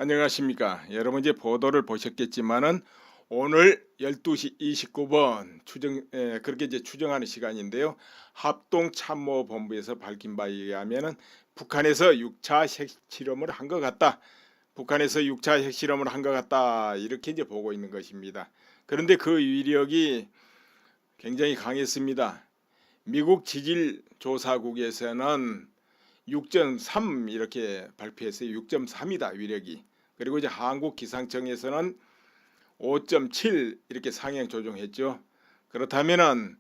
안녕하십니까. 여러분 이제 보도를 보셨겠지만은 오늘 12시 29분 그렇게 이제 추정하는 시간인데요. 합동참모본부에서 밝힌 바에 의하면은 북한에서 6차 핵실험을 한 것 같다. 북한에서 6차 핵실험을 한 것 같다. 이렇게 이제 보고 있는 것입니다. 그런데 그 위력이 굉장히 강했습니다. 미국 지질조사국에서는 6.3 이렇게 발표했어요. 6.3이다 위력이. 그리고 이제 한국기상청에서는 5.7 이렇게 상향 조정했죠. 그렇다면은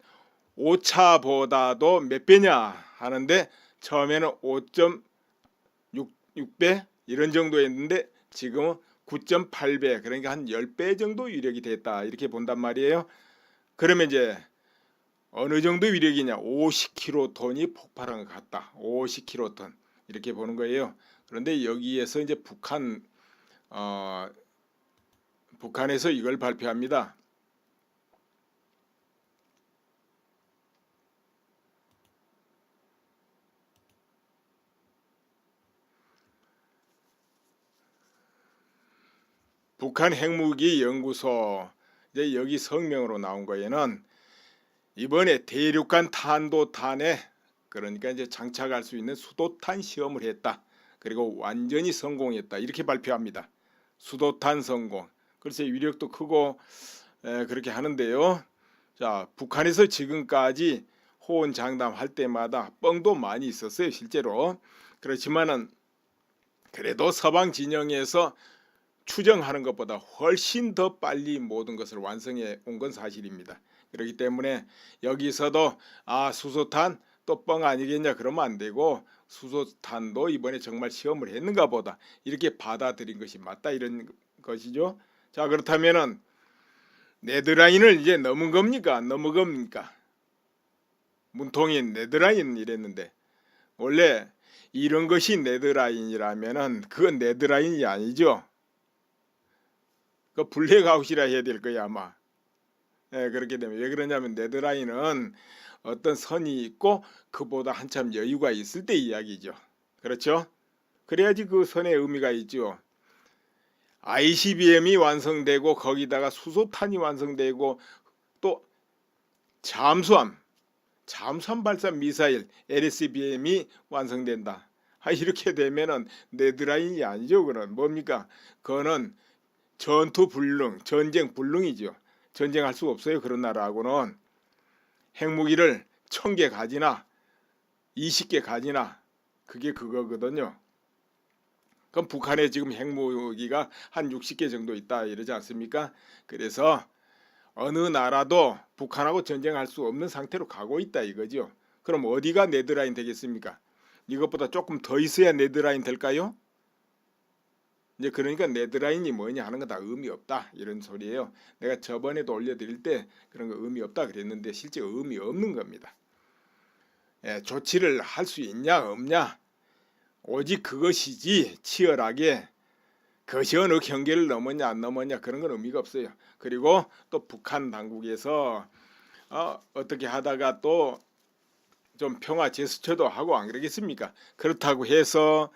5차보다도 몇 배냐 하는데 처음에는 5.6배 이런 정도였는데 지금은 9.8배 그러니까 한 10배 정도 위력이 됐다 이렇게 본단 말이에요. 그러면 이제 어느 정도 위력이냐? 50킬로톤이 폭발한 것 같다. 50킬로톤 이렇게 보는 거예요. 그런데 여기에서 이제 북한에서 이걸 발표합니다. 북한 핵무기 연구소 이제 여기 성명으로 나온 거에는 이번에 대륙간 탄도탄에 그러니까 이제 장착할 수 있는 수도탄 시험을 했다. 그리고 완전히 성공했다. 이렇게 발표합니다. 수도탄 성공. 글쎄 위력도 크고 그렇게 하는데요. 자, 북한에서 지금까지 호언장담할 때마다 뻥도 많이 있었어요. 실제로. 그렇지만은 그래도 서방 진영에서 추정하는 것보다 훨씬 더 빨리 모든 것을 완성해 온 건 사실입니다. 그렇기 때문에 여기서도 수소탄 또 뻥 아니겠냐 그러면 안 되고 수소탄도 이번에 정말 시험을 했는가 보다 이렇게 받아들인 것이 맞다 이런 것이죠. 자, 그렇다면은 네드라인을 이제 넘은 겁니까? 안 넘은 겁니까? 문통이 네드라인 이랬는데 원래 이런 것이 네드라인이라면은 그건 네드라인이 아니죠. 그 블랙아웃이라 해야 될 거야 아마. 그렇게 되면 왜 그러냐면 네드라인은 어떤 선이 있고 그보다 한참 여유가 있을 때 이야기죠. 그렇죠? 그래야지 그 선의 의미가 있죠. ICBM이 완성되고 거기다가 수소탄이 완성되고 또 잠수함 발사 미사일 LSBM이 완성된다. 이렇게 되면은 네드라인이 아니죠. 그건 뭡니까? 그거는 전투 불능, 전쟁 불능이죠. 전쟁할 수 없어요. 그런 나라하고는 핵무기를 1000개 가지나 20개 가지나 그게 그거거든요. 그럼 북한에 지금 핵무기가 한 60개 정도 있다 이러지 않습니까? 그래서 어느 나라도 북한하고 전쟁할 수 없는 상태로 가고 있다 이거죠. 그럼 어디가 네드라인 되겠습니까? 이것보다 조금 더 있어야 네드라인 될까요? 이제 그러니까 네드라인이 뭐냐 하는 거 다 의미 없다 이런 소리예요. 내가 저번에도 올려드릴 때 그런 거 의미 없다 그랬는데 실제 의미 없는 겁니다. 조치를 할 수 있냐 없냐 오직 그것이지 치열하게 그것이 어느 경계를 넘었냐 안 넘었냐 그런 건 의미가 없어요. 그리고 또 북한 당국에서 어떻게 하다가 또 좀 평화 제스처도 하고 안 그러겠습니까? 그렇다고 해서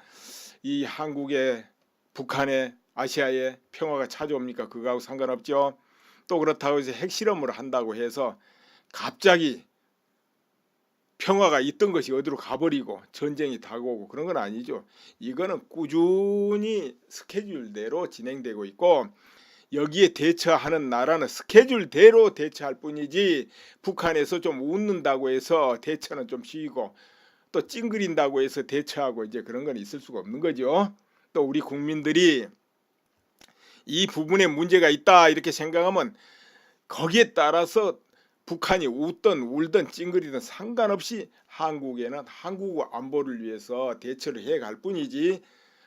이 한국의 북한의 아시아의 평화가 찾아옵니까? 그거하고 상관없죠. 또 그렇다고 해서 핵실험을 한다고 해서 갑자기 평화가 있던 것이 어디로 가버리고 전쟁이 다가오고 그런 건 아니죠. 이거는 꾸준히 스케줄대로 진행되고 있고 여기에 대처하는 나라는 스케줄대로 대처할 뿐이지 북한에서 좀 웃는다고 해서 대처는 좀 쉬고 또 찡그린다고 해서 대처하고 이제 그런 건 있을 수가 없는 거죠. 또 우리 국민들이 이 부분에 문제가 있다 이렇게 생각하면 거기에 따라서 북한이 웃든 울든 찡그리든 상관없이 한국에는 한국 안보를 위해서 대처를 해갈 뿐이지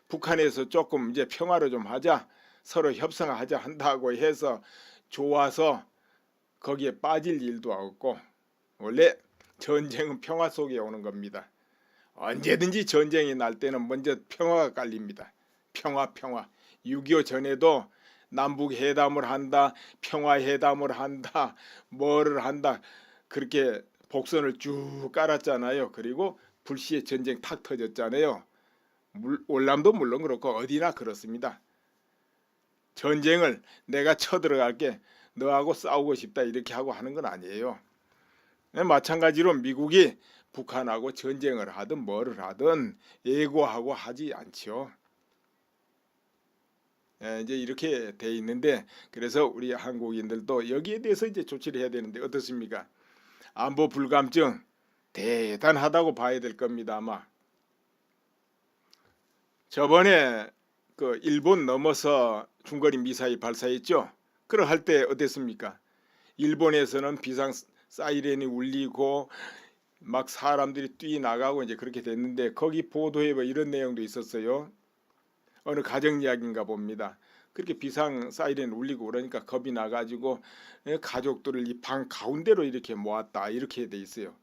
북한에서 조금 이제 평화를 좀 하자 서로 협상하자 한다고 해서 좋아서 거기에 빠질 일도 없고 원래 전쟁은 평화 속에 오는 겁니다. 언제든지 전쟁이 날 때는 먼저 평화가 깔립니다. 평화 6.25 전에도 남북 회담을 한다 평화회담을 한다 뭐를 한다 그렇게 복선을 쭉 깔았잖아요. 그리고 불시에 전쟁 탁 터졌잖아요. 월남도 물론 그렇고 어디나 그렇습니다. 전쟁을 내가 쳐들어갈게, 너하고 싸우고 싶다 이렇게 하고 하는 건 아니에요. 마찬가지로 미국이 북한하고 전쟁을 하든 뭐를 하든 예고하고 하지 않죠. 이제 이렇게 돼 있는데, 그래서 우리 한국인들도 여기에 대해서 이제 조치를 해야 되는데 어떻습니까? 안보 불감증 대단하다고 봐야 될 겁니다. 아마 저번에 그 일본 넘어서 중거리 미사일 발사했죠. 그걸 할 때 어땠습니까? 일본에서는 비상 사이렌이 울리고 막 사람들이 뛰어나가고 이제 그렇게 됐는데, 거기 보도에 뭐 이런 내용도 있었어요. 어느 가정 이야기인가 봅니다. 그렇게 비상 사이렌 울리고 그러니까 겁이 나가지고 가족들을 이 방 가운데로 이렇게 모았다 이렇게 돼 있어요.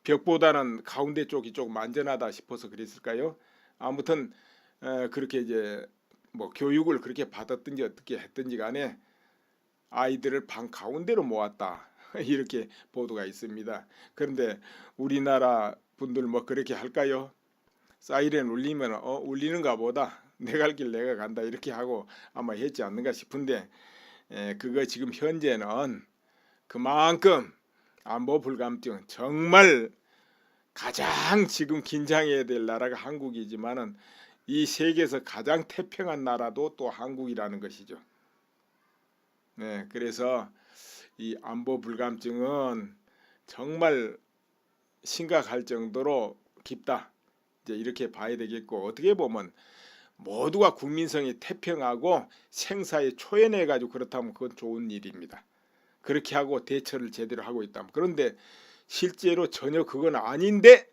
벽보다는 가운데 쪽이 조금 안전하다 싶어서 그랬을까요? 아무튼 그렇게 이제 뭐 교육을 그렇게 받았든지 어떻게 했든지 간에 아이들을 방 가운데로 모았다 이렇게 보도가 있습니다. 그런데 우리나라 분들 뭐 그렇게 할까요? 사이렌 울리면 울리는가 보다, 내 갈 길 내가 간다 이렇게 하고 아마 했지 않는가 싶은데, 그거 지금 현재는 그만큼 안보 불감증, 정말 가장 지금 긴장해야 될 나라가 한국이지만은 이 세계에서 가장 태평한 나라도 또 한국이라는 것이죠. 네, 그래서 이 안보 불감증은 정말 심각할 정도로 깊다, 이제 이렇게 봐야 되겠고, 어떻게 보면 모두가 국민성이 태평하고 생사에 초연해 가지고 그렇다면 그건 좋은 일입니다. 그렇게 하고 대처를 제대로 하고 있다면. 그런데 실제로 전혀 그건 아닌데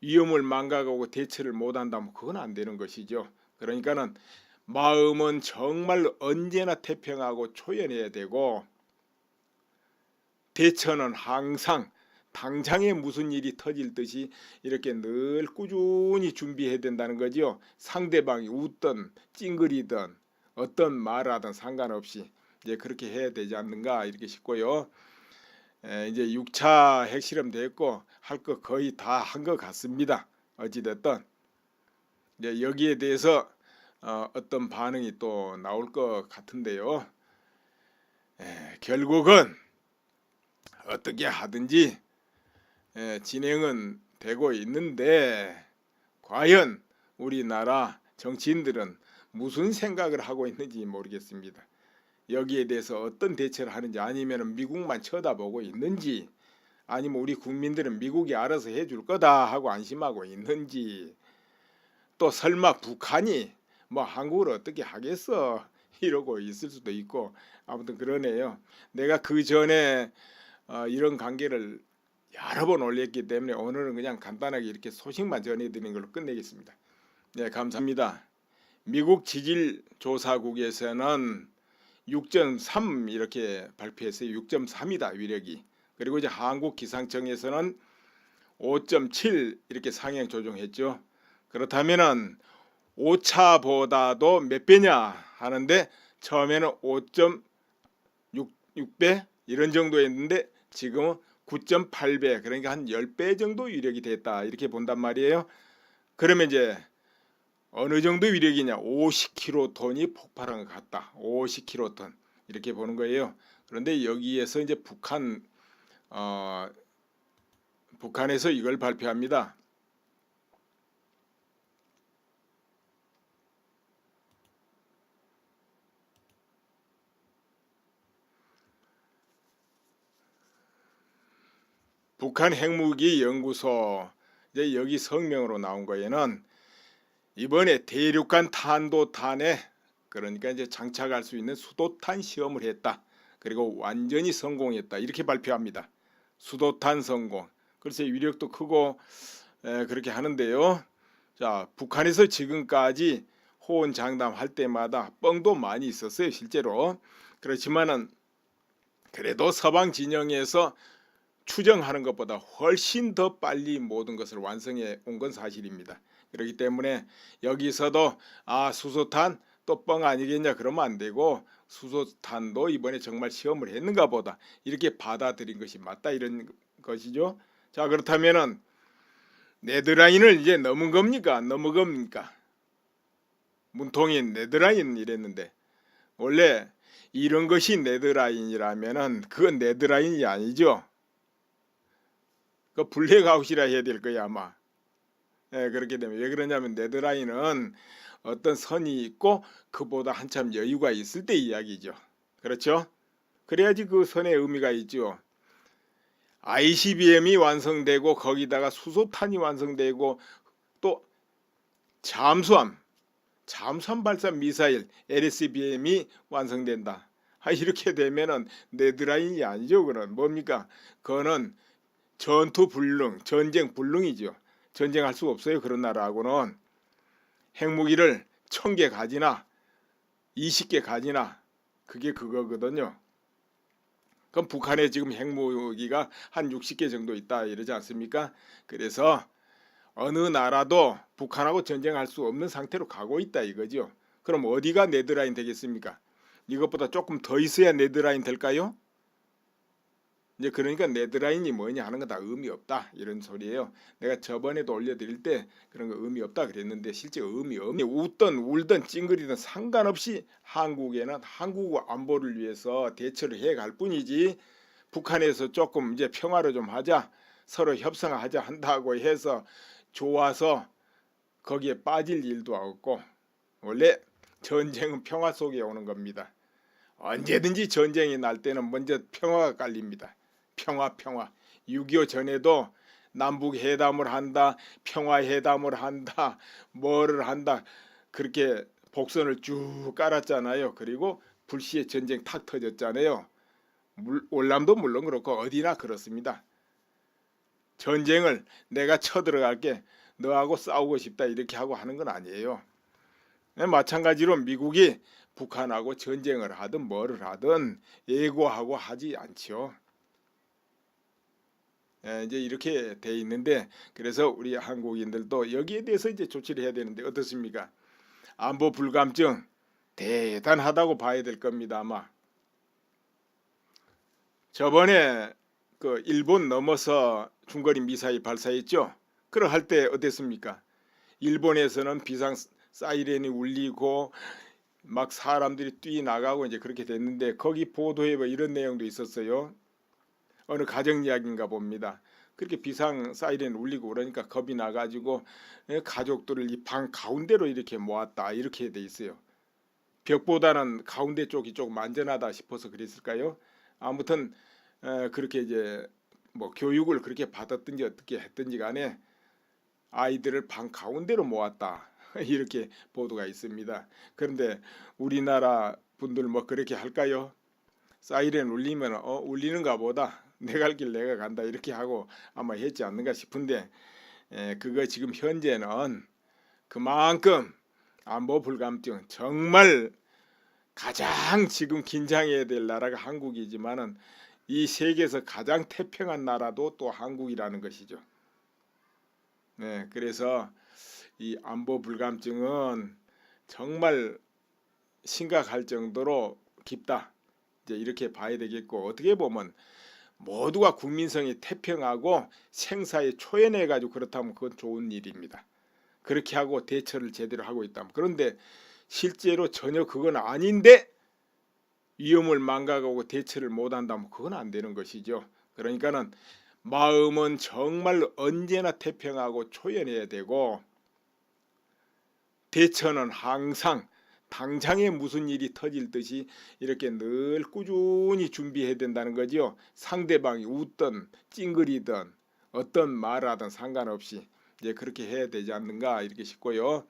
위험을 망각하고 대처를 못한다면 그건 안 되는 것이죠. 그러니까는 마음은 정말 언제나 태평하고 초연해야 되고, 대처는 항상 당장에 무슨 일이 터질 듯이 이렇게 늘 꾸준히 준비해야 된다는 거죠. 상대방이 웃든 찡그리든 어떤 말하든 상관없이 이제 그렇게 해야 되지 않는가 이렇게 싶고요. 이제 6차 핵실험 됐고 할 거 거의 다 한 것 같습니다. 어찌됐든 이제 여기에 대해서 어떤 반응이 또 나올 것 같은데요. 결국은 어떻게 하든지 진행은 되고 있는데, 과연 우리나라 정치인들은 무슨 생각을 하고 있는지 모르겠습니다. 여기에 대해서 어떤 대처를 하는지, 아니면 미국만 쳐다보고 있는지, 아니면 우리 국민들은 미국이 알아서 해줄 거다 하고 안심하고 있는지, 또 설마 북한이 뭐 한국을 어떻게 하겠어 이러고 있을 수도 있고, 아무튼 그러네요. 내가 그 전에 이런 관계를 여러 번 올렸기 때문에 오늘은 그냥 간단하게 이렇게 소식만 전해드리는 걸로 끝내겠습니다. 네, 감사합니다. 미국 지질조사국에서는 6.3 이렇게 발표했어요. 6.3이다 위력이. 그리고 이제 한국기상청에서는 5.7 이렇게 상향 조정했죠. 그렇다면은 5차보다도 몇 배냐 하는데, 처음에는 5.6배 이런 정도였는데 지금은 9.8배, 그러니까 한 10배 정도 위력이 됐다 이렇게 본단 말이에요. 그러면 이제 어느 정도 위력이냐, 50킬로톤이 폭발한 것 같다, 50킬로톤 이렇게 보는 거예요. 그런데 여기에서 이제 북한에서 이걸 발표합니다. 북한 핵무기 연구소, 이제 여기 성명으로 나온 거에는 이번에 대륙간 탄도탄에, 그러니까 이제 장착할 수 있는 수도탄 시험을 했다. 그리고 완전히 성공했다 이렇게 발표합니다. 수도탄 성공. 글쎄 위력도 크고 그렇게 하는데요. 자, 북한에서 지금까지 호언장담할 때마다 뻥도 많이 있었어요, 실제로. 그렇지만은 그래도 서방 진영에서 추정하는 것보다 훨씬 더 빨리 모든 것을 완성해 온 건 사실입니다. 그렇기 때문에 여기서도 수소탄 또 뻥 아니겠냐 그러면 안 되고, 수소탄도 이번에 정말 시험을 했는가 보다 이렇게 받아들인 것이 맞다 이런 것이죠. 자, 그렇다면은 네드라인을 이제 넘은 겁니까? 안 넘은 겁니까? 문통인 네드라인 이랬는데 원래 이런 것이 네드라인이라면은 그건 네드라인이 아니죠. 그 블랙아웃이라 해야 될 거야 아마. 예, 그렇게 되면 왜 그러냐면 네드라인은 어떤 선이 있고 그보다 한참 여유가 있을 때 이야기죠. 그렇죠? 그래야지 그 선의 의미가 있죠. ICBM이 완성되고 거기다가 수소탄이 완성되고 또 잠수함 발사 미사일 LSBM이 완성된다. 이렇게 되면은 네드라인이 아니죠. 그는 뭡니까? 그거는 전투 불능, 전쟁 불능이죠. 전쟁할 수 없어요. 그런 나라하고는 핵무기를 1000개 가지나 20개 가지나 그게 그거거든요. 그럼 북한에 지금 핵무기가 한 60개 정도 있다 이러지 않습니까? 그래서 어느 나라도 북한하고 전쟁할 수 없는 상태로 가고 있다 이거죠. 그럼 어디가 네드라인 되겠습니까? 이것보다 조금 더 있어야 네드라인 될까요? 이제 그러니까 네드라인이 뭐냐 하는 거 다 의미 없다 이런 소리예요. 내가 저번에도 올려드릴 때 그런 거 의미 없다 그랬는데 실제 의미 없네. 웃든 울든 찡그리든 상관없이 한국에는 한국 안보를 위해서 대처를 해갈 뿐이지 북한에서 조금 이제 평화를 좀 하자 서로 협상하자 한다고 해서 좋아서 거기에 빠질 일도 없고 원래 전쟁은 평화 속에 오는 겁니다. 언제든지 전쟁이 날 때는 먼저 평화가 깔립니다. 평화. 6.25 전에도 남북 회담을 한다, 평화회담을 한다, 뭐를 한다 그렇게 복선을 쭉 깔았잖아요. 그리고 불시에 전쟁 탁 터졌잖아요. 월남도 물론 그렇고 어디나 그렇습니다. 전쟁을 내가 쳐들어갈게 너하고 싸우고 싶다 이렇게 하고 하는 건 아니에요. 마찬가지로 미국이 북한하고 전쟁을 하든 뭐를 하든 예고하고 하지 않죠. 이제 이렇게 돼 있는데 그래서 우리 한국인들도 여기에 대해서 이제 조치를 해야 되는데 어떻습니까? 안보 불감증 대단하다고 봐야 될 겁니다. 아마 저번에 그 일본 넘어서 중거리 미사일 발사했죠. 그걸 할 때 어땠습니까? 일본에서는 비상 사이렌이 울리고 막 사람들이 뛰어나가고 이제 그렇게 됐는데 거기 보도에 뭐 이런 내용도 있었어요. 어느 가정 이야기인가 봅니다. 그렇게 비상 사이렌 울리고 그러니까 겁이 나가지고 가족들을 이 방 가운데로 이렇게 모았다 이렇게 돼 있어요. 벽보다는 가운데 쪽이 조금 안전하다 싶어서 그랬을까요? 아무튼 그렇게 이제 뭐 교육을 그렇게 받았든지 어떻게 했든지 간에 아이들을 방 가운데로 모았다 이렇게 보도가 있습니다. 그런데 우리나라 분들 뭐 그렇게 할까요? 사이렌 울리면 울리는가 보다 내 갈 길 내가 간다 이렇게 하고 아마 했지 않는가 싶은데 그거 지금 현재는 그만큼 안보 불감증 정말 가장 지금 긴장해야 될 나라가 한국이지만은 이 세계에서 가장 태평한 나라도 또 한국이라는 것이죠. 네, 그래서 이 안보 불감증은 정말 심각할 정도로 깊다. 이제 이렇게 봐야 되겠고 어떻게 보면 모두가 국민성이 태평하고 생사에 초연해 가지고 그렇다면 그건 좋은 일입니다. 그렇게 하고 대처를 제대로 하고 있다면 그런데 실제로 전혀 그건 아닌데 위험을 망각하고 대처를 못한다면 그건 안 되는 것이죠. 그러니까는 마음은 정말 언제나 태평하고 초연해야 되고 대처는 항상 당장에 무슨 일이 터질 듯이 이렇게 늘 꾸준히 준비해야 된다는 거죠. 상대방이 웃든 찡그리든 어떤 말하든 상관없이 이제 그렇게 해야 되지 않는가 이렇게 싶고요.